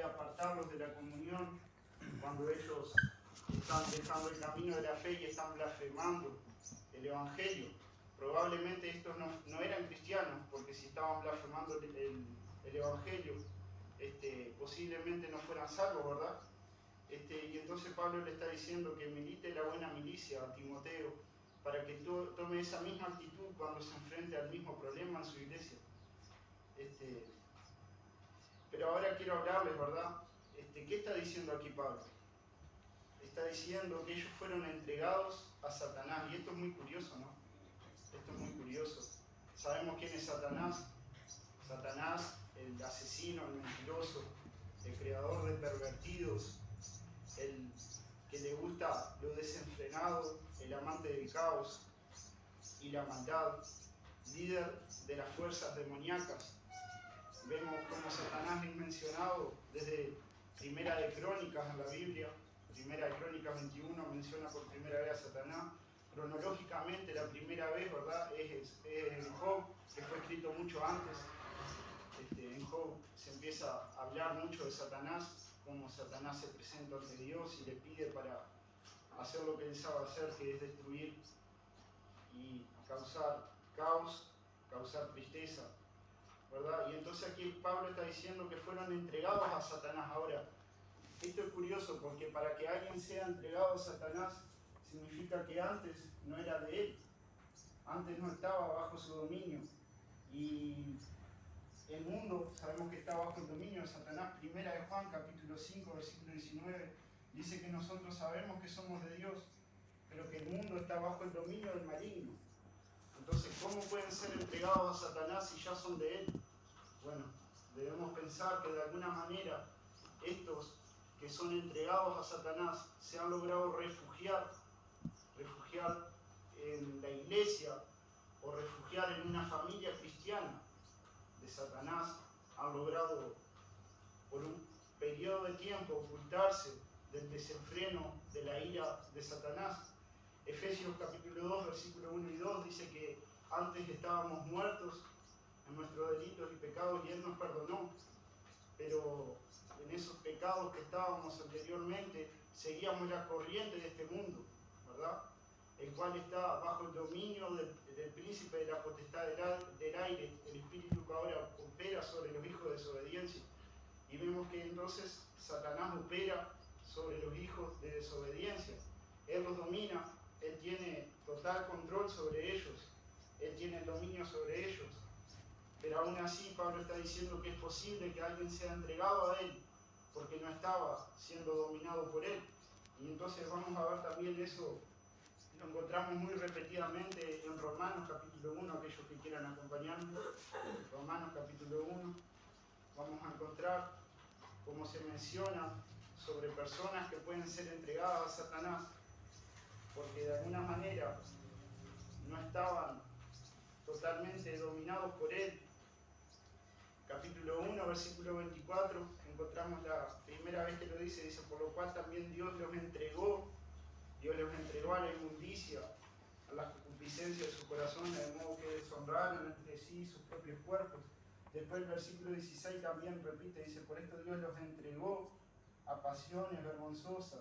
apartarlos de la comunión cuando ellos están dejando el camino de la fe y están blasfemando el Evangelio. Probablemente estos no eran cristianos, porque si estaban blasfemando el Evangelio, posiblemente no fueran salvos, ¿verdad? Y entonces Pablo le está diciendo que milite la buena milicia a Timoteo para que tome esa misma actitud cuando se enfrente al mismo problema en su iglesia. Pero ahora quiero hablarles, ¿verdad? ¿Qué está diciendo aquí Pablo? Está diciendo que ellos fueron entregados a Satanás, y esto es muy curioso, ¿no? Esto es muy curioso. ¿Sabemos quién es Satanás? Satanás, el asesino, el mentiroso, el creador de pervertidos, el que le gusta lo desenfrenado, el amante del caos y la maldad, líder de las fuerzas demoníacas. Vemos cómo Satanás es mencionado desde Primera de Crónicas en la Biblia. Primera de Crónicas 21 menciona por primera vez a Satanás. Cronológicamente la primera vez, ¿verdad?, es en Job, que fue escrito mucho antes. En Job se empieza a hablar mucho de Satanás, cómo Satanás se presenta ante Dios y le pide para hacer lo que él sabe hacer, que es destruir y causar caos, causar tristeza, ¿verdad? Y entonces aquí Pablo está diciendo que fueron entregados a Satanás. Ahora, esto es curioso porque para que alguien sea entregado a Satanás significa que antes no era de él, antes no estaba bajo su dominio. Y el mundo, sabemos que está bajo el dominio de Satanás. Primera de Juan, capítulo 5, versículo 19, dice que nosotros sabemos que somos de Dios, pero que el mundo está bajo el dominio del maligno. Entonces, ¿cómo pueden ser entregados a Satanás si ya son de él? Bueno, debemos pensar que de alguna manera estos que son entregados a Satanás se han logrado refugiar en la iglesia o refugiar en una familia cristiana de Satanás. Han logrado por un periodo de tiempo ocultarse del desenfreno de la ira de Satanás. Efesios capítulo 2, versículo 1 y 2 dice que antes estábamos muertos en nuestros delitos y pecados y Él nos perdonó, pero en esos pecados que estábamos anteriormente seguíamos la corriente de este mundo, ¿verdad?, el cual está bajo el dominio del príncipe de la potestad del aire, el espíritu que ahora opera sobre los hijos de desobediencia. Y vemos que entonces Satanás opera sobre los hijos de desobediencia. Él los domina, Él tiene total control sobre ellos, Él tiene el dominio sobre ellos. Pero aún así Pablo está diciendo que es posible que alguien sea entregado a Él, porque no estaba siendo dominado por Él. Y entonces vamos a ver también eso. Lo encontramos muy repetidamente en Romanos capítulo 1, aquellos que quieran acompañarnos. Romanos capítulo 1, vamos a encontrar cómo se menciona sobre personas que pueden ser entregadas a Satanás, porque de alguna manera no estaban totalmente dominados por él. Capítulo 1, versículo 24, encontramos la primera vez que lo dice, por lo cual también Dios los entregó a la inmundicia, a la concupiscencia de su corazón, de modo que deshonraron entre sí sus propios cuerpos. Después el versículo 16 también repite, dice, por esto Dios los entregó a pasiones vergonzosas,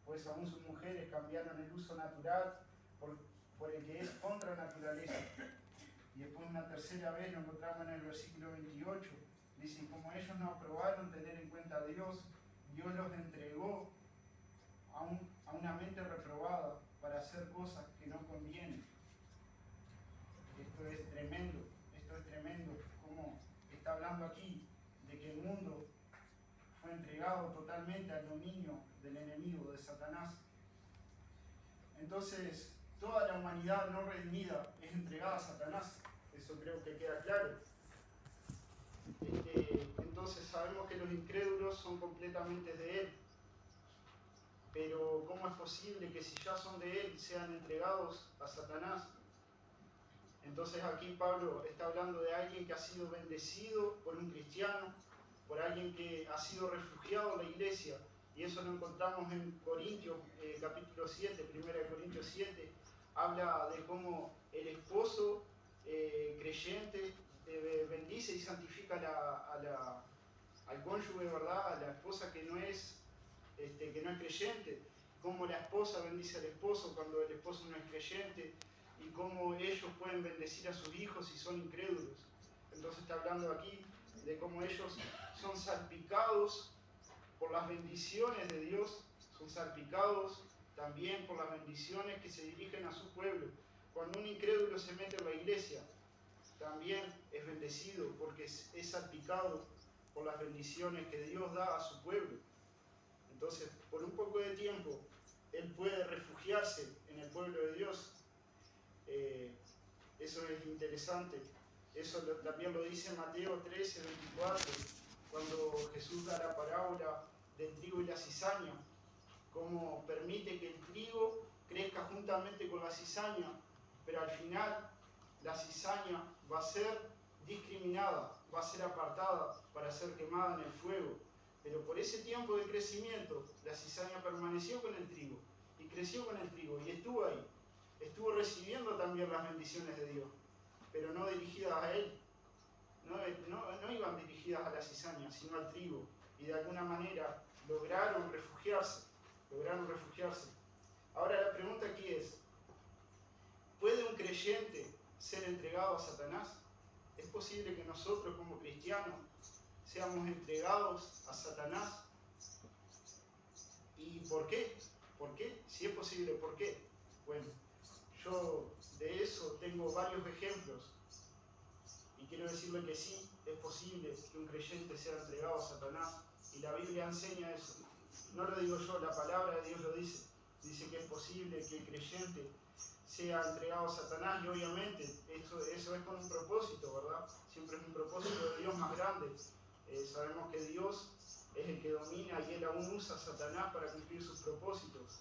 pues aún sus mujeres cambiaron el uso natural por el que es contra naturaleza. Y después una tercera vez lo encontramos en el versículo 28, dice, como ellos no aprobaron tener en cuenta a Dios, Dios los entregó a una mente reprobada para hacer cosas que no convienen. Esto es tremendo, como está hablando aquí de que el mundo fue entregado totalmente al dominio del enemigo, de Satanás. Entonces, toda la humanidad no redimida es entregada a Satanás, eso creo que queda claro. Entonces sabemos que los incrédulos son completamente de Él. Pero ¿cómo es posible que si ya son de Él sean entregados a Satanás? Entonces aquí Pablo está hablando de alguien que ha sido bendecido por un cristiano, por alguien que ha sido refugiado en la iglesia. Y eso lo encontramos en Corintios, capítulo 7, 1 Corintios 7. Habla de cómo el esposo creyente bendice y santifica al cónyuge cónyuge, ¿verdad? A la esposa que no es creyente, cómo la esposa bendice al esposo cuando el esposo no es creyente, y cómo ellos pueden bendecir a sus hijos si son incrédulos. Entonces está hablando aquí de cómo ellos son salpicados por las bendiciones de Dios, son salpicados también por las bendiciones que se dirigen a su pueblo. Cuando un incrédulo se mete en la iglesia, también es bendecido porque es salpicado por las bendiciones que Dios da a su pueblo. Entonces, por un poco de tiempo, él puede refugiarse en el pueblo de Dios. Eso es interesante. Eso también lo dice Mateo 13, 24, cuando Jesús da la parábola del trigo y la cizaña, cómo permite que el trigo crezca juntamente con la cizaña, pero al final la cizaña va a ser discriminada, va a ser apartada para ser quemada en el fuego. Pero por ese tiempo de crecimiento, la cizaña permaneció con el trigo y creció con el trigo y estuvo ahí. Estuvo recibiendo también las bendiciones de Dios, pero no dirigidas a él. No iban dirigidas a la cizaña, sino al trigo. Y de alguna manera lograron refugiarse. Ahora la pregunta aquí es, ¿puede un creyente ser entregado a Satanás? ¿Es posible que nosotros como cristianos seamos entregados a Satanás? ¿Y por qué? ¿Por qué? Si es posible, ¿por qué? Bueno, yo de eso tengo varios ejemplos y quiero decirle que sí, es posible que un creyente sea entregado a Satanás y la Biblia enseña eso. No lo digo yo, la palabra de Dios lo dice. Dice que es posible que el creyente sea entregado a Satanás y obviamente eso es con un propósito, ¿verdad? Siempre es un propósito de Dios más grande. Sabemos que Dios es el que domina y Él aún usa a Satanás para cumplir sus propósitos.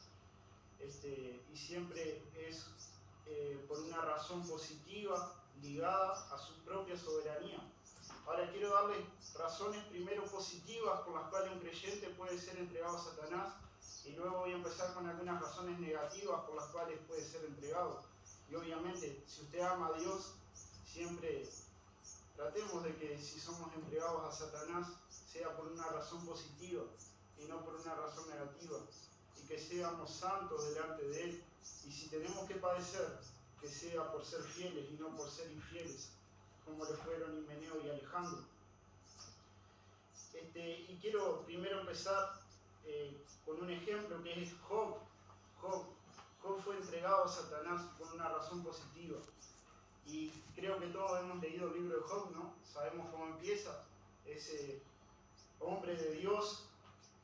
Y siempre es por una razón positiva ligada a su propia soberanía. Ahora quiero darles razones primero positivas por las cuales un creyente puede ser entregado a Satanás y luego voy a empezar con algunas razones negativas por las cuales puede ser entregado. Y obviamente, si usted ama a Dios, siempre tratemos de que si somos entregados a Satanás sea por una razón positiva y no por una razón negativa, y que seamos santos delante de Él, y si tenemos que padecer, que sea por ser fieles y no por ser infieles, como lo fueron Himeneo y Alejandro. Y quiero primero empezar con un ejemplo que es Job. Job fue entregado a Satanás por una razón positiva. Y creo que todos hemos leído el libro de Job, ¿no? Sabemos cómo empieza. Ese hombre de Dios,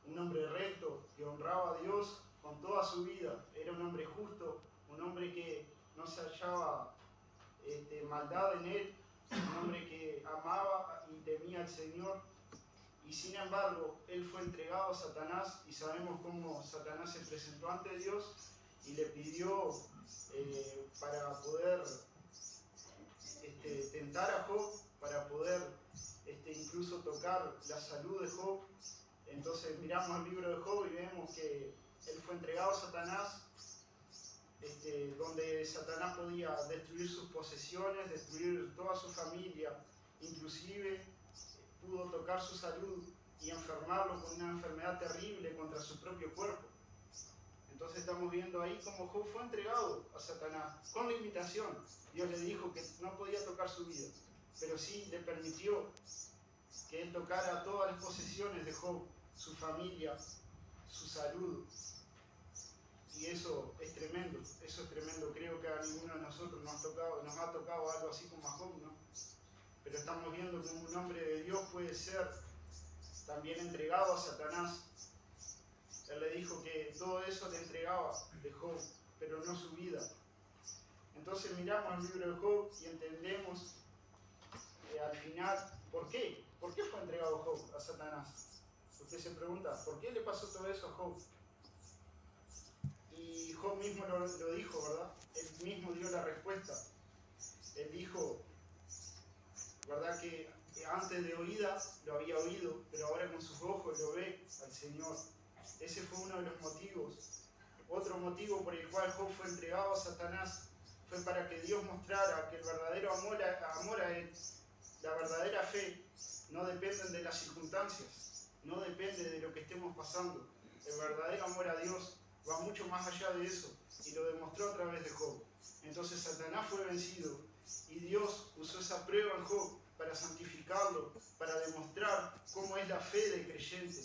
un hombre recto, que honraba a Dios con toda su vida. Era un hombre justo, un hombre que no se hallaba maldad en él, un hombre que amaba y temía al Señor. Y sin embargo, él fue entregado a Satanás y sabemos cómo Satanás se presentó ante Dios y le pidió para poder tentar a Job, para poder incluso tocar la salud de Job. Entonces miramos el libro de Job y vemos que él fue entregado a Satanás, donde Satanás podía destruir sus posesiones, destruir toda su familia, inclusive pudo tocar su salud y enfermarlo con una enfermedad terrible contra su propio cuerpo. Entonces estamos viendo ahí cómo Job fue entregado a Satanás, con limitación. Dios le dijo que no podía tocar su vida, pero sí le permitió que él tocara todas las posesiones de Job, su familia, su salud. Y eso es tremendo, Creo que a ninguno de nosotros nos ha tocado algo así como a Job, ¿no? Pero estamos viendo cómo un hombre de Dios puede ser también entregado a Satanás. Él le dijo que todo eso le entregaba de Job, pero no su vida. Entonces miramos el libro de Job y entendemos al final por qué. ¿Por qué fue entregado Job a Satanás? Usted se pregunta, ¿por qué le pasó todo eso a Job? Y Job mismo lo dijo, ¿verdad? Él mismo dio la respuesta. Él dijo, ¿verdad? Que antes de oída lo había oído, pero ahora con sus ojos lo ve al Señor. Ese fue uno de los motivos. Otro motivo por el cual Job fue entregado a Satanás fue para que Dios mostrara que el verdadero amor a Él, la verdadera fe, no dependen de las circunstancias. no depende de lo que estemos pasando. El verdadero amor a Dios va mucho más allá de eso y lo demostró a través de Job. Entonces Satanás fue vencido y Dios usó esa prueba en Job para santificarlo, para demostrar cómo es la fe del creyente,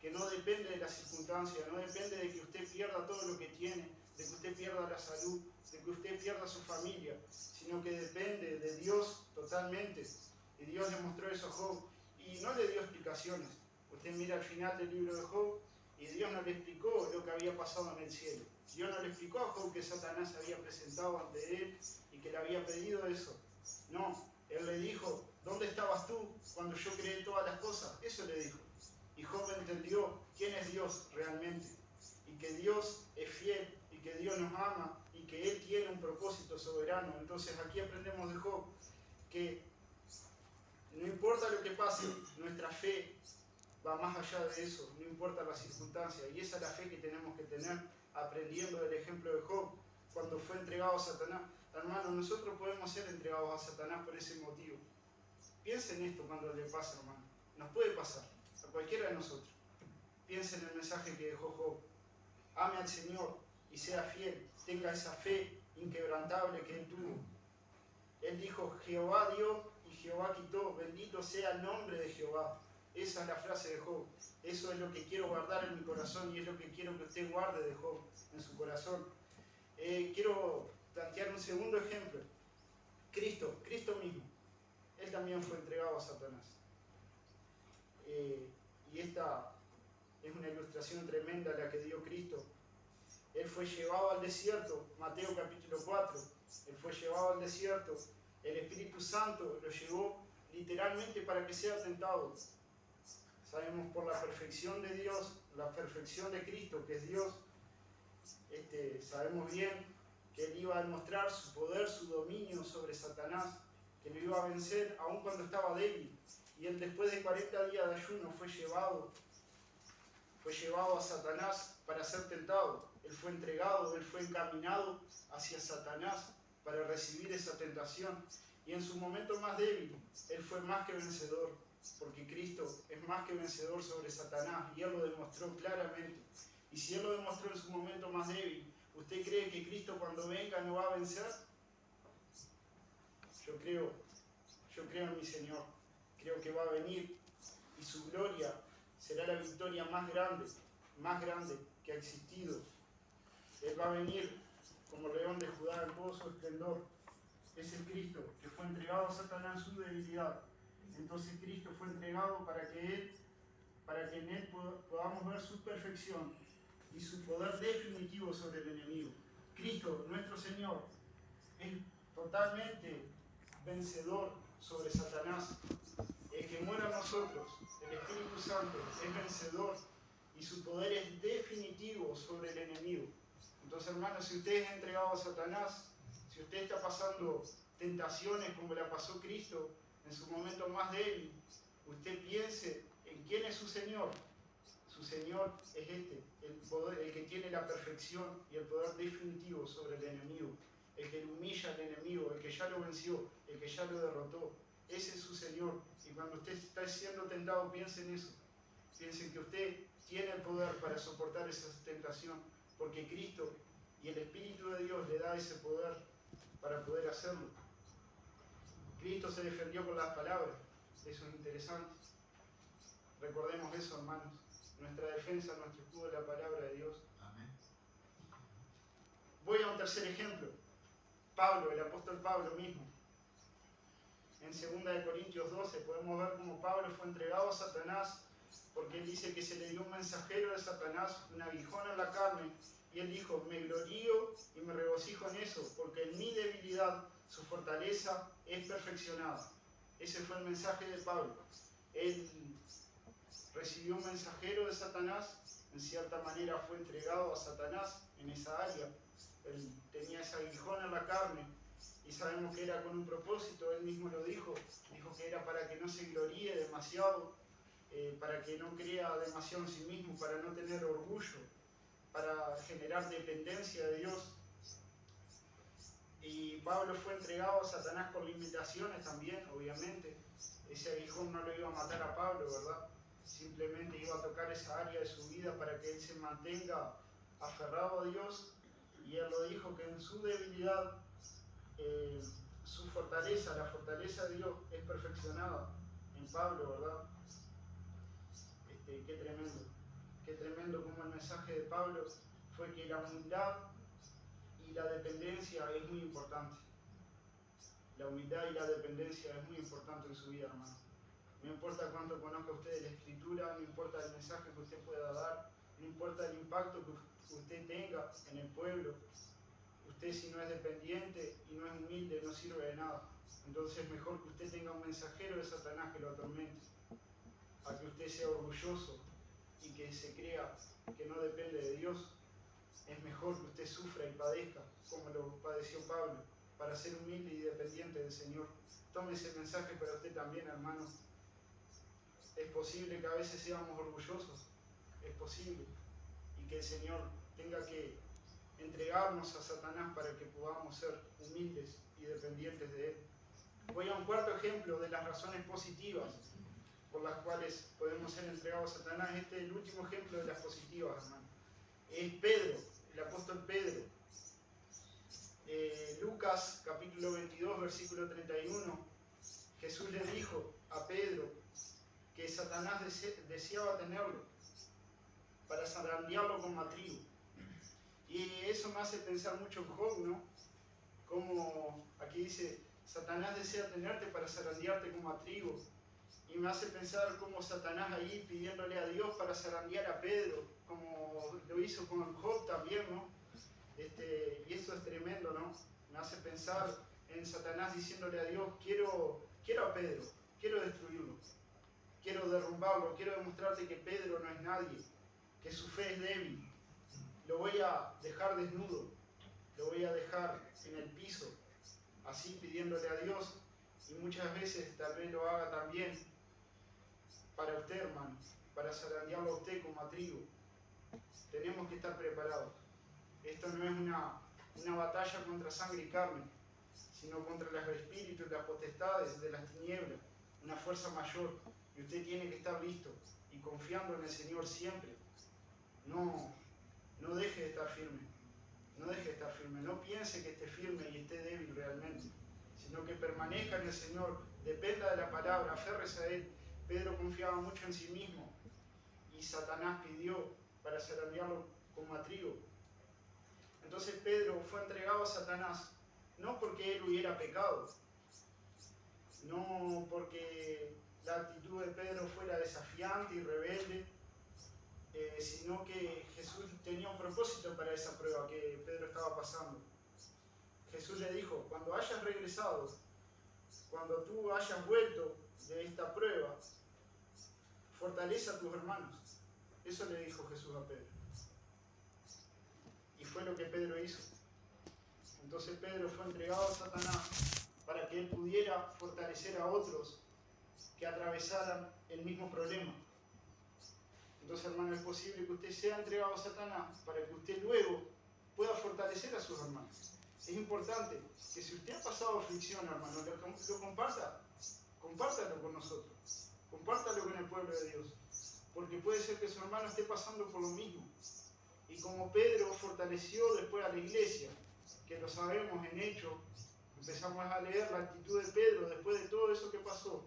que no depende de las circunstancias, no depende de que usted pierda todo lo que tiene, de que usted pierda la salud, de que usted pierda su familia, sino que depende de Dios totalmente. Y Dios le mostró eso a Job y no le dio explicaciones. Usted mira al final del libro de Job y Dios no le explicó lo que había pasado en el cielo. Dios no le explicó a Job que Satanás se había presentado ante él y que le había pedido eso. No, él le dijo, ¿dónde estabas tú cuando yo creé todas las cosas? Eso le dijo. Y Job entendió quién es Dios realmente y que Dios es fiel y que Dios nos ama y que Él tiene un propósito soberano. Entonces aquí aprendemos de Job que no importa lo que pase, nuestra fe va más allá de eso, no importa la circunstancia. Y esa es la fe que tenemos que tener aprendiendo del ejemplo de Job cuando fue entregado a Satanás. Hermano, nosotros podemos ser entregados a Satanás por ese motivo. Piensen en esto cuando le pasa, hermano. Nos puede pasar, a cualquiera de nosotros. Piensen en el mensaje que dejó Job. Ame al Señor y sea fiel. Tenga esa fe inquebrantable que él tuvo. Él dijo, Jehová dio y Jehová quitó. Bendito sea el nombre de Jehová. Esa es la frase de Job. Eso es lo que quiero guardar en mi corazón y es lo que quiero que usted guarde de Job en su corazón. Quiero plantear un segundo ejemplo. Cristo mismo. Él también fue entregado a Satanás. Y esta es una ilustración tremenda la que dio Cristo. Él fue llevado al desierto, Mateo capítulo 4. Él fue llevado al desierto. El Espíritu Santo lo llevó literalmente para que sea tentado. Sabemos por la perfección de Dios, la perfección de Cristo, que es Dios, sabemos bien que Él iba a demostrar su poder, su dominio sobre Satanás, que lo iba a vencer aun cuando estaba débil. Y Él después de 40 días de ayuno fue llevado a Satanás para ser tentado. Él fue entregado, Él fue encaminado hacia Satanás para recibir esa tentación. Y en su momento más débil, Él fue más que vencedor, porque Cristo es más que vencedor sobre Satanás y Él lo demostró claramente. Y si Él lo demostró en su momento más débil, ¿usted cree que Cristo cuando venga no va a vencer? Yo creo en mi Señor. Creo que va a venir y su gloria será la victoria más grande que ha existido. Él va a venir como león de Judá en todo su esplendor. Es el Cristo que fue entregado a Satanás en su debilidad. Entonces Cristo fue entregado para que en Él podamos ver su perfección y su poder definitivo sobre el enemigo. Cristo, nuestro Señor, es totalmente vencedor sobre Satanás. El que muera en nosotros, el Espíritu Santo, es vencedor y su poder es definitivo sobre el enemigo. Entonces, hermanos, si usted es entregado a Satanás, si usted está pasando tentaciones como la pasó Cristo en su momento más débil, usted piense en quién es su Señor. Su Señor es el que tiene la perfección y el poder definitivo sobre el enemigo, el que humilla al enemigo, el que ya lo venció, el que ya lo derrotó. Ese es su Señor. Y cuando usted está siendo tentado, piense en eso. Piense que usted tiene el poder para soportar esa tentación, porque Cristo y el Espíritu de Dios le da ese poder para poder hacerlo. Cristo se defendió con las palabras. Eso es interesante. Recordemos eso, hermanos. Nuestra defensa, nuestro escudo es la palabra de Dios. Amén. Voy a un tercer ejemplo. Pablo, el apóstol Pablo mismo. En 2 Corintios 12 podemos ver cómo Pablo fue entregado a Satanás, porque él dice que se le dio un mensajero de Satanás, un aguijón en la carne, y él dijo, me glorío y me regocijo en eso, porque en mi debilidad su fortaleza es perfeccionada. Ese fue el mensaje de Pablo. Él recibió un mensajero de Satanás, en cierta manera fue entregado a Satanás en esa área. Él tenía ese aguijón en la carne y sabemos que era con un propósito. Él mismo lo dijo que era para que no se gloríe demasiado, para que no crea demasiado en sí mismo, para no tener orgullo, para generar dependencia de Dios. Y Pablo fue entregado a Satanás con limitaciones también, obviamente. Ese aguijón no lo iba a matar a Pablo, ¿verdad? Simplemente iba esa área de su vida para que él se mantenga aferrado a Dios. Y él lo dijo que en su debilidad, su fortaleza, la fortaleza de Dios es perfeccionada en Pablo, ¿verdad? Qué tremendo como el mensaje de Pablo fue que la humildad y la dependencia es muy importante. La humildad y la dependencia es muy importante en su vida, hermano. No importa cuánto conozca usted de la Escritura, no importa el mensaje que usted pueda dar, no importa el impacto que usted tenga en el pueblo. Usted, si no es dependiente y no es humilde, no sirve de nada. Entonces es mejor que usted tenga un mensajero de Satanás que lo atormente, a que usted sea orgulloso y que se crea que no depende de Dios. Es mejor que usted sufra y padezca como lo padeció Pablo, para ser humilde y dependiente del Señor. Tome ese mensaje para usted también, hermano. Es posible que a veces seamos orgullosos, es posible, y que el Señor tenga que entregarnos a Satanás para que podamos ser humildes y dependientes de Él. Voy a un cuarto ejemplo de las razones positivas por las cuales podemos ser entregados a Satanás. Este es el último ejemplo de las positivas, hermano. Es Pedro, el apóstol Pedro. Lucas capítulo 22, versículo 31. Jesús le dijo a Pedro que Satanás deseaba tenerlo para zarandearlo con trigo. Y eso me hace pensar mucho en Job, ¿no? Como aquí dice, Satanás desea tenerte para zarandearte como trigo. Y me hace pensar cómo Satanás ahí pidiéndole a Dios para zarandear a Pedro, como lo hizo con Job también, ¿no? Y eso es tremendo, ¿no? Me hace pensar en Satanás diciéndole a Dios, quiero a Pedro, quiero destruirlo, quiero derrumbarlo, quiero demostrarte que Pedro no es nadie, que su fe es débil. Lo voy a dejar desnudo, lo voy a dejar en el piso, así pidiéndole a Dios. Y muchas veces tal vez lo haga también para usted, hermano, para zarandearlo a usted como a trigo. Tenemos que estar preparados. Esto no es una batalla contra sangre y carne, sino contra los espíritus, las potestades de las tinieblas, una fuerza mayor. Y usted tiene que estar listo y confiando en el Señor siempre. No deje de estar firme. No deje de estar firme. No piense que esté firme y esté débil realmente, sino que permanezca en el Señor, dependa de la palabra, aférrese a Él. Pedro confiaba mucho en sí mismo y Satanás pidió para zarandearlo como a trigo. Entonces Pedro fue entregado a Satanás, no porque él hubiera pecado, no porque la actitud de Pedro fuera desafiante y rebelde, sino que Jesús tenía un propósito para esa prueba que Pedro estaba pasando. Jesús le dijo, cuando hayas regresado, cuando tú hayas vuelto de esta prueba, fortalece a tus hermanos. Eso le dijo Jesús a Pedro. Y fue lo que Pedro hizo. Entonces Pedro fue entregado a Satanás para que él pudiera fortalecer a otros que atravesaran el mismo problema. Entonces, hermano, es posible que usted sea entregado a Satanás para que usted luego pueda fortalecer a sus hermanos. Es importante que si usted ha pasado aflicción, hermano, lo comparta. Compártalo con nosotros. Compártalo con el pueblo de Dios. Porque puede ser que su hermano esté pasando por lo mismo. Y como Pedro fortaleció después a la iglesia, que lo sabemos en Hechos, empezamos a leer la actitud de Pedro después de todo eso que pasó.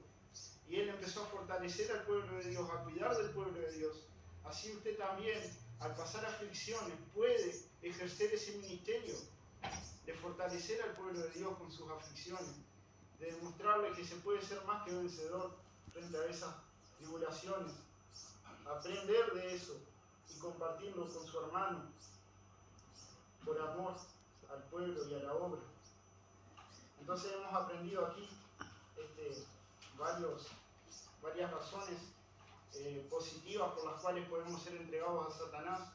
Y él empezó a fortalecer al pueblo de Dios, a cuidar del pueblo de Dios. Así usted también, al pasar aflicciones, puede ejercer ese ministerio de fortalecer al pueblo de Dios con sus aflicciones, de demostrarle que se puede ser más que vencedor frente a esas tribulaciones. Aprender de eso y compartirlo con su hermano por amor al pueblo y a la obra. Entonces hemos aprendido aquí varias razones positivas por las cuales podemos ser entregados a Satanás.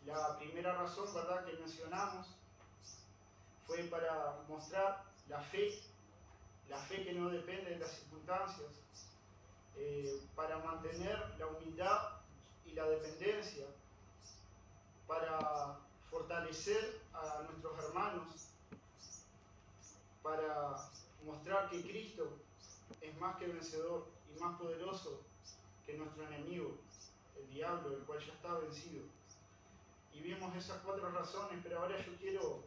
La primera razón, ¿verdad?, que mencionamos fue para mostrar la fe que no depende de las circunstancias, para mantener la humildad y la dependencia, para fortalecer a nuestros hermanos, para mostrar que Cristo es más que vencedor y más poderoso que nuestro enemigo, el diablo, el cual ya está vencido. Y vimos esas 4 razones, pero ahora yo quiero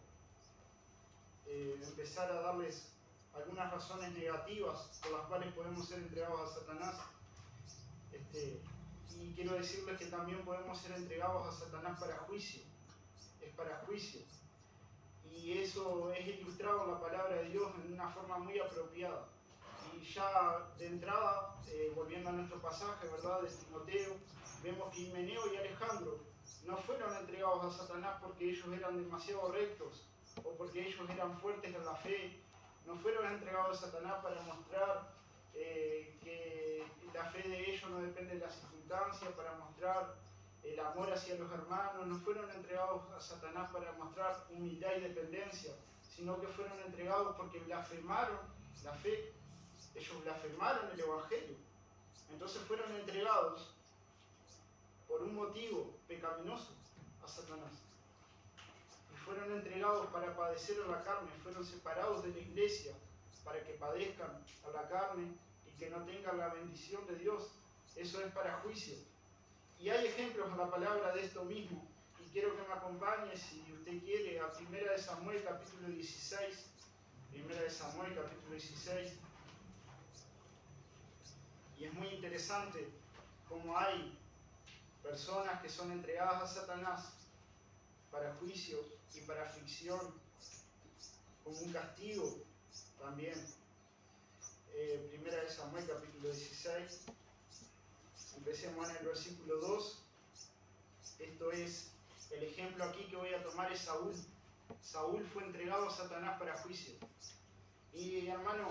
empezar a darles algunas razones negativas por las cuales podemos ser entregados a Satanás. Y quiero decirles que también podemos ser entregados a Satanás para juicio. Es para juicio. Y eso es ilustrado en la palabra de Dios en una forma muy apropiada. Y ya de entrada, volviendo a nuestro pasaje, ¿verdad?, de Timoteo, vemos que Himeneo y Alejandro no fueron entregados a Satanás porque ellos eran demasiado rectos o porque ellos eran fuertes en la fe. No fueron entregados a Satanás para mostrar que la fe de ellos no depende de las circunstancias, para mostrar el amor hacia los hermanos. No fueron entregados a Satanás para mostrar humildad y dependencia, sino que fueron entregados porque blasfemaron la fe. Ellos blasfemaron el Evangelio. Entonces fueron entregados por un motivo pecaminoso a Satanás. Y fueron entregados para padecer en la carne, fueron separados de la iglesia para que padezcan a la carne y que no tengan la bendición de Dios. Eso es para juicio. Y hay ejemplos en la palabra de esto mismo. Y quiero que me acompañe, si usted quiere, a 1 de Samuel capítulo 16. 1 de Samuel capítulo 16. Y es muy interesante cómo hay personas que son entregadas a Satanás para juicio y para aflicción, como un castigo también. 1 de Samuel capítulo 16. Empecemos en el versículo 2. Esto es el ejemplo aquí que voy a tomar, es Saúl. Saúl fue entregado a Satanás para juicio. Y hermano,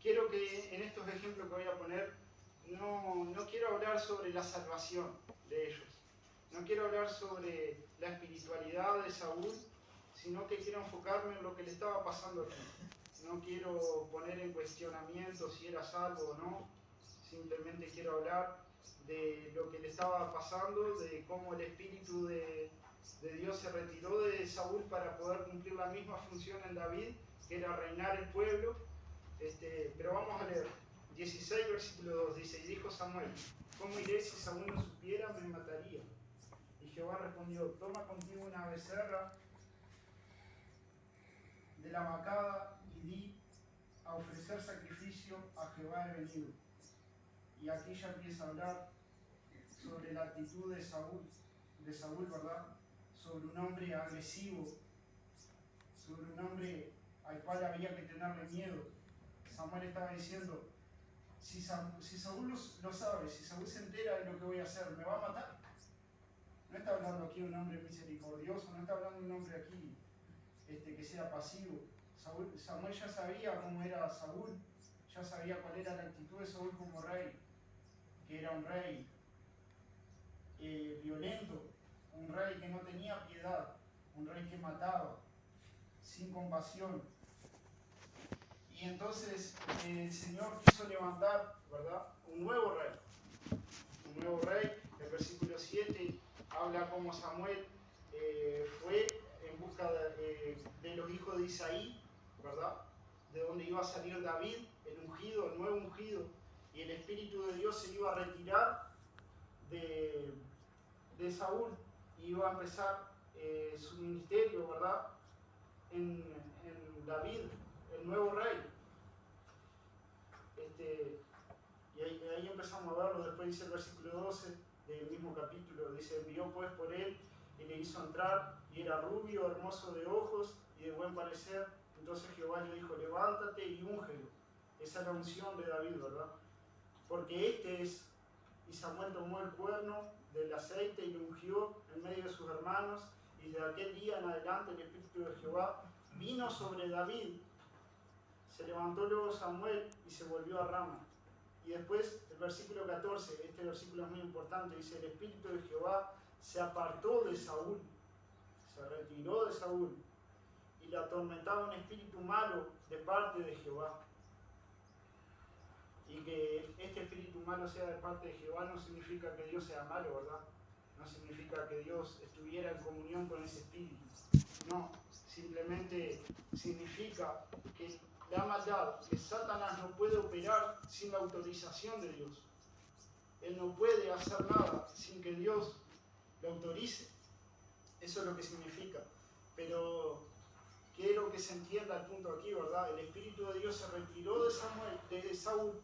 quiero que en estos ejemplos que voy a poner, no quiero hablar sobre la salvación de ellos. No quiero hablar sobre la espiritualidad de Saúl, sino que quiero enfocarme en lo que le estaba pasando aquí. No quiero poner en cuestionamiento si era salvo o no. Simplemente quiero hablar de lo que le estaba pasando, de cómo el Espíritu de Dios se retiró de Saúl para poder cumplir la misma función en David, que era reinar el pueblo. Pero vamos a leer. 16, versículo 2, dice: y dijo Samuel: ¿cómo iré? Si Saúl no supiera, me mataría. Y Jehová respondió: toma contigo una becerra de la vacada y di: a ofrecer sacrificio a Jehová he venido. Y aquí ya empieza a hablar sobre la actitud de Saúl, ¿verdad? Sobre un hombre agresivo, sobre un hombre al cual había que tenerle miedo. Samuel estaba diciendo: si Saúl lo sabe, si Saúl se entera de lo que voy a hacer, me va a matar. No está hablando aquí un hombre misericordioso, no está hablando un hombre aquí que sea pasivo. Samuel ya sabía cómo era Saúl, ya sabía cuál era la actitud de Saúl como rey, que era un rey violento, un rey que no tenía piedad, un rey que mataba, sin compasión. Y entonces el Señor quiso levantar, ¿verdad?, un nuevo rey. Un nuevo rey. El versículo 7 habla cómo Samuel fue en busca de los hijos de Isaí, ¿verdad?, de donde iba a salir David, el ungido, el nuevo ungido. Y el Espíritu de Dios se iba a retirar de Saúl y iba a empezar su ministerio, ¿verdad?, en David, el nuevo rey. Y ahí empezamos a verlo. Después dice el versículo 12 del mismo capítulo, dice: envió pues por él y le hizo entrar, y era rubio, hermoso de ojos y de buen parecer. Entonces Jehová le dijo: levántate y úngelo. Esa es la unción de David, ¿verdad? Porque este es. Y Samuel tomó el cuerno del aceite y lo ungió en medio de sus hermanos, y desde aquel día en adelante el Espíritu de Jehová vino sobre David. Se levantó luego Samuel y se volvió a Rama. Y después el versículo 14, este versículo es muy importante, dice: el Espíritu de Jehová se apartó de Saúl, se retiró de Saúl, y le atormentaba un espíritu malo de parte de Jehová. Y que este espíritu malo sea de parte de Jehová no significa que Dios sea malo, ¿verdad? No significa que Dios estuviera en comunión con ese espíritu. No, simplemente significa que la maldad, que Satanás no puede operar sin la autorización de Dios. Él no puede hacer nada sin que Dios lo autorice. Eso es lo que significa. Pero quiero que se entienda el punto aquí, ¿verdad? El Espíritu de Dios se retiró de Saúl,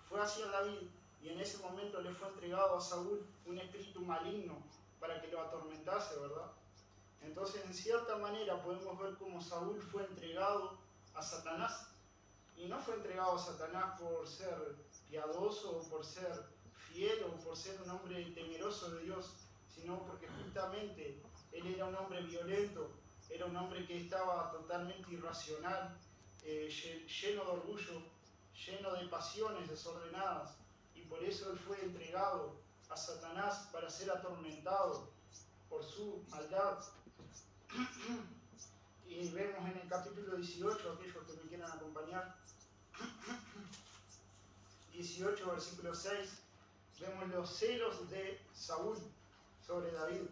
fue hacia David, y en ese momento le fue entregado a Saúl un espíritu maligno para que lo atormentase, ¿verdad? Entonces, en cierta manera, podemos ver cómo Saúl fue entregado a Satanás. Y no fue entregado a Satanás por ser piadoso, o por ser fiel, o por ser un hombre temeroso de Dios, sino porque justamente él era un hombre violento, era un hombre que estaba totalmente irracional, lleno de orgullo, lleno de pasiones desordenadas. Y por eso él fue entregado a Satanás para ser atormentado por su maldad. Y vemos en el capítulo 18, aquellos que me quieran acompañar, 18, versículo 6, vemos los celos de Saúl sobre David.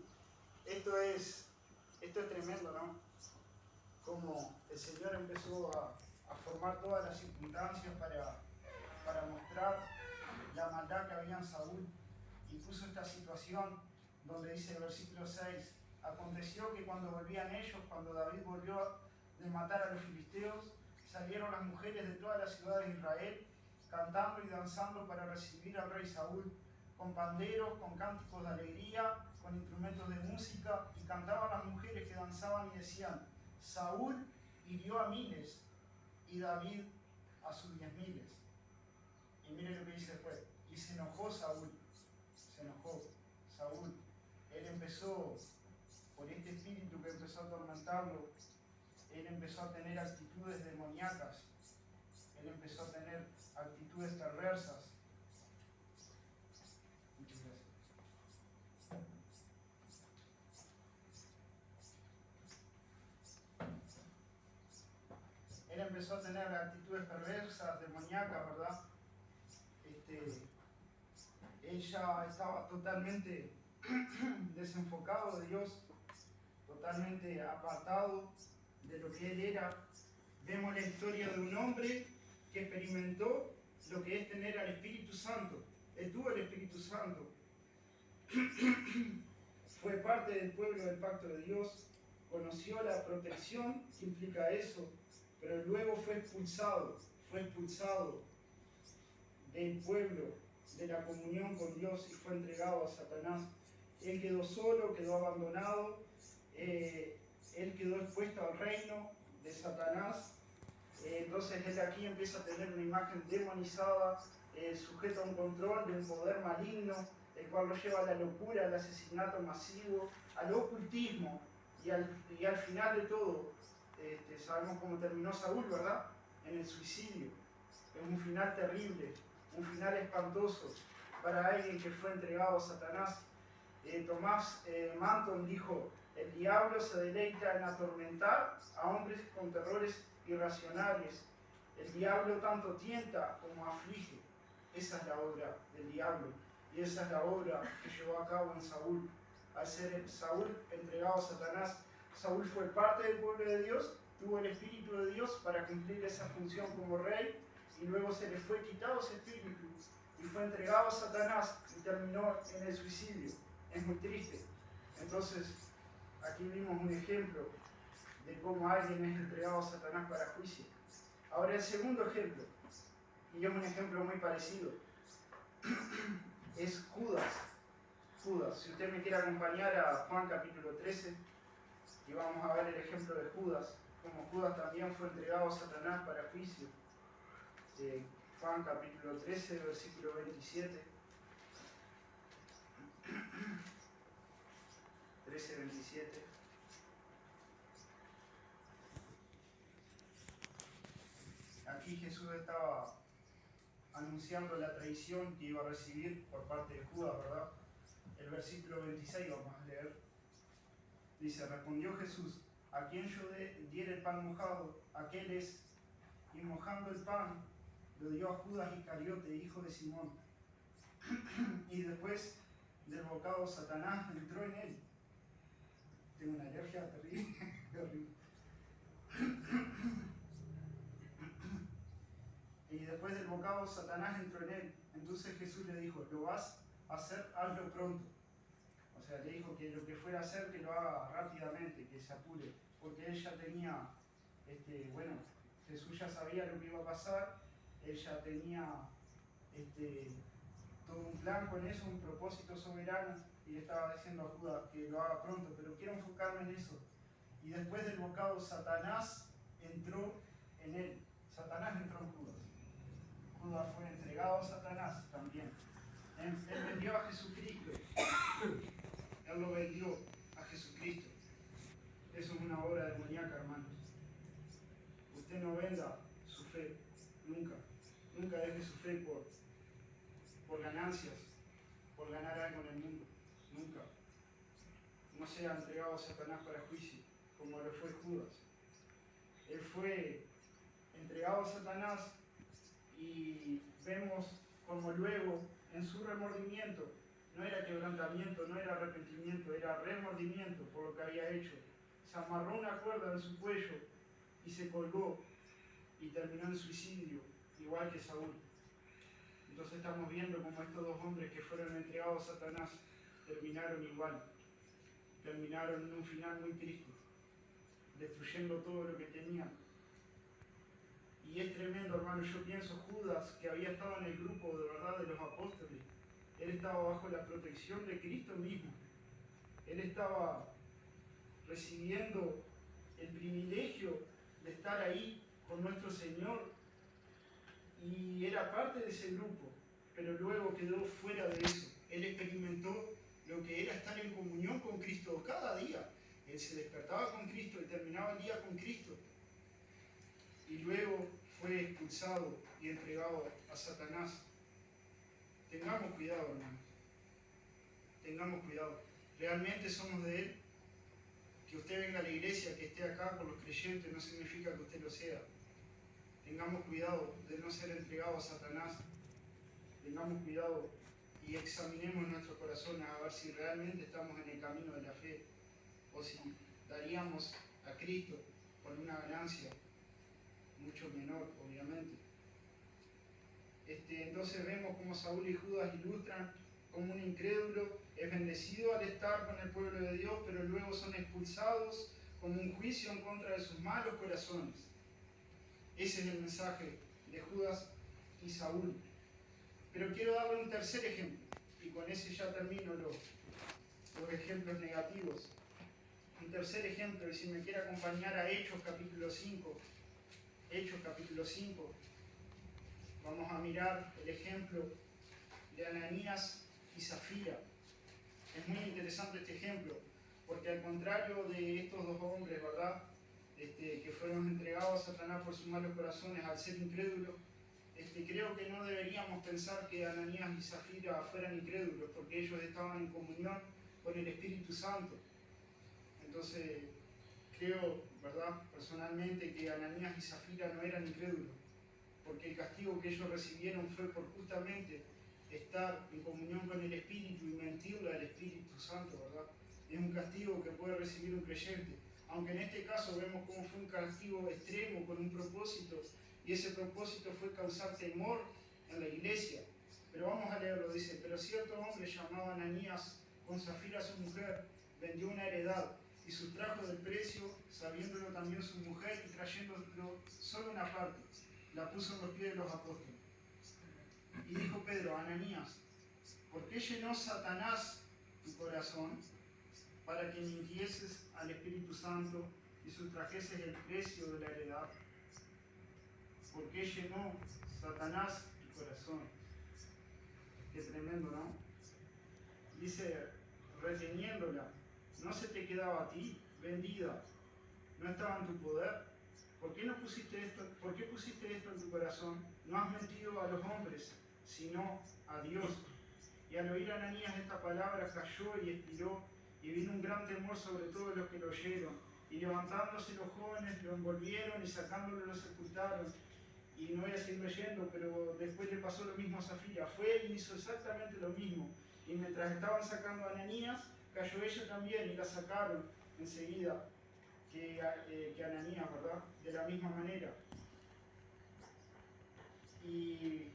Esto es tremendo, ¿no? Como el Señor empezó a formar todas las circunstancias para mostrar la maldad que había en Saúl, y puso esta situación donde dice el versículo 6, aconteció que cuando volvían ellos, cuando David volvió de matar a los filisteos, salieron las mujeres de todas las ciudades de Israel, cantando y danzando para recibir al rey Saúl, con panderos, con cánticos de alegría, con instrumentos de música, y cantaban las mujeres que danzaban y decían, Saúl hirió a miles y David a sus 10.000. Y miren lo que dice después, y se enojó Saúl, él empezó, por este espíritu que empezó a atormentarlo, él empezó a tener actitudes demoníacas, él empezó a tener actitudes perversas. Muchas gracias. Él empezó a tener actitudes perversas, demoníacas, ¿verdad? Él ya estaba totalmente desenfocado de Dios, totalmente apartado de lo que él era. Vemos la historia de un hombre que experimentó lo que es tener al Espíritu Santo. Él tuvo el Espíritu Santo. Fue parte del pueblo del pacto de Dios, conoció la protección que implica eso, pero luego fue expulsado del pueblo, de la comunión con Dios, y fue entregado a Satanás. Él quedó solo, quedó abandonado, él quedó expuesto al reino de Satanás. Entonces él aquí empieza a tener una imagen demonizada, sujeto a un control de un poder maligno, el cual lo lleva a la locura, al asesinato masivo, al ocultismo, y al final de todo, sabemos cómo terminó Saúl, ¿verdad? En el suicidio. Es un final terrible, un final espantoso para alguien que fue entregado a Satanás. Tomás Manton dijo, el diablo se deleita en atormentar a hombres con terrores irracionales. El diablo tanto tienta como aflige. Esa es la obra del diablo, y esa es la obra que llevó a cabo en Saúl. Al ser Saúl entregado a Satanás, Saúl fue parte del pueblo de Dios, tuvo el Espíritu de Dios para cumplir esa función como rey, y luego se le fue quitado ese espíritu y fue entregado a Satanás y terminó en el suicidio. Es muy triste. Entonces, aquí vimos un ejemplo de cómo alguien es entregado a Satanás para juicio. Ahora el segundo ejemplo, y es un ejemplo muy parecido, es Judas. Si usted me quiere acompañar a Juan capítulo 13, y vamos a ver el ejemplo de Judas, como Judas también fue entregado a Satanás para juicio. Juan capítulo 13, versículo 27. 13:27. Aquí Jesús estaba anunciando la traición que iba a recibir por parte de Judas, ¿verdad? El versículo 26 vamos a leer. Dice, respondió Jesús, a quien yo diera el pan mojado, aquel es, y mojando el pan, lo dio a Judas Iscariote, hijo de Simón. Y después del bocado Satanás entró en él. Tengo una alergia terrible. Y después del bocado, Satanás entró en él. Entonces Jesús le dijo, lo vas a hacer, hazlo pronto. O sea, le dijo que lo que fuera a hacer, que lo haga rápidamente, que se apure. Porque él ya tenía, Jesús ya sabía lo que iba a pasar, él ya tenía todo un plan con eso, un propósito soberano, y le estaba diciendo a Judas que lo haga pronto, pero quiero enfocarme en eso. Y después del bocado, Satanás entró en él. Satanás entró en Judas. Judas fue entregado a Satanás también. Él vendió a Jesucristo. Él lo vendió a Jesucristo. Eso es una obra demoníaca, hermanos. Usted no venda su fe, nunca. Nunca deje su fe por ganancias, por ganar algo en el mundo. Nunca. No sea entregado a Satanás para juicio, como lo fue Judas. Él fue entregado a Satanás y vemos como luego en su remordimiento, no era quebrantamiento, no era arrepentimiento, era remordimiento por lo que había hecho. Se amarró una cuerda en su cuello y se colgó y terminó en suicidio, igual que Saúl. Entonces estamos viendo como estos dos hombres que fueron entregados a Satanás terminaron igual, terminaron en un final muy triste, destruyendo todo lo que tenían. Y es tremendo, hermano. Yo pienso Judas, que había estado en el grupo de verdad de los apóstoles, él estaba bajo la protección de Cristo mismo. Él estaba recibiendo el privilegio de estar ahí con nuestro Señor y era parte de ese grupo, pero luego quedó fuera de eso. Él experimentó lo que era estar en comunión con Cristo cada día. Él se despertaba con Cristo y terminaba el día con Cristo. Y luego fue expulsado y entregado a Satanás. Tengamos cuidado, hermanos. Tengamos cuidado. ¿Realmente somos de Él? Que usted venga a la iglesia, que esté acá con los creyentes, no significa que usted lo sea. Tengamos cuidado de no ser entregados a Satanás. Tengamos cuidado y examinemos nuestro corazón a ver si realmente estamos en el camino de la fe o si daríamos a Cristo por una ganancia mucho menor, obviamente. Entonces vemos como Saúl y Judas ilustran como un incrédulo es bendecido al estar con el pueblo de Dios, pero luego son expulsados como un juicio en contra de sus malos corazones. Ese es el mensaje de Judas y Saúl. Pero quiero darle un tercer ejemplo, y con ese ya termino los ejemplos negativos. Un tercer ejemplo, y si me quiere acompañar a Hechos capítulo 5, Hechos capítulo 5, vamos a mirar el ejemplo de Ananías y Zafira. Es muy interesante este ejemplo, porque al contrario de estos dos hombres, ¿verdad? Que fueron entregados a Satanás por sus malos corazones al ser incrédulos, creo que no deberíamos pensar que Ananías y Zafira fueran incrédulos, porque ellos estaban en comunión con el Espíritu Santo. Entonces, creo, ¿verdad?, personalmente, que Ananías y Zafira no eran incrédulos, porque el castigo que ellos recibieron fue por justamente estar en comunión con el Espíritu y mentirle al Espíritu Santo, ¿verdad? Es un castigo que puede recibir un creyente, aunque en este caso vemos cómo fue un castigo extremo con un propósito, y ese propósito fue causar temor en la iglesia. Pero vamos a leerlo, dice: pero cierto hombre llamado Ananías, con Zafira su mujer, vendió una heredad y sustrajo del precio, sabiéndolo también su mujer, y trayéndolo solo una parte, la puso en los pies de los apóstoles. Y dijo Pedro: Ananías, ¿por qué llenó Satanás tu corazón para que mintieses al Espíritu Santo y sustrajeses el precio de la heredad? ¿Por qué llenó Satanás tu corazón? Qué tremendo, ¿no? Dice, reteniéndola, ¿no se te quedaba a ti, vendida? ¿No estaba en tu poder? ¿Por qué pusiste esto en tu corazón? No has mentido a los hombres, sino a Dios. Y al oír Ananías esta palabra, cayó y expiró, y vino un gran temor sobre todos los que lo oyeron. Y levantándose los jóvenes, lo envolvieron y sacándolo lo sepultaron. Y no voy a seguir leyendo, pero después le pasó lo mismo a Zafira. Fue él y hizo exactamente lo mismo. Y mientras estaban sacando a Ananías, cayó ella también y la sacaron enseguida que Ananías, ¿verdad? De la misma manera. Y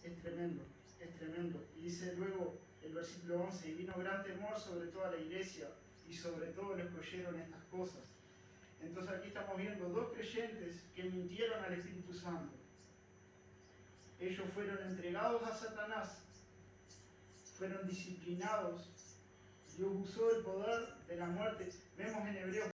es tremendo, es tremendo. Y dice luego el versículo 11, y vino gran temor sobre toda la iglesia, y sobre todo los que oyeron estas cosas. Entonces aquí estamos viendo dos creyentes que mintieron al Espíritu Santo. Ellos fueron entregados a Satanás, fueron disciplinados. Dios usó el poder de la muerte. Vemos en Hebreos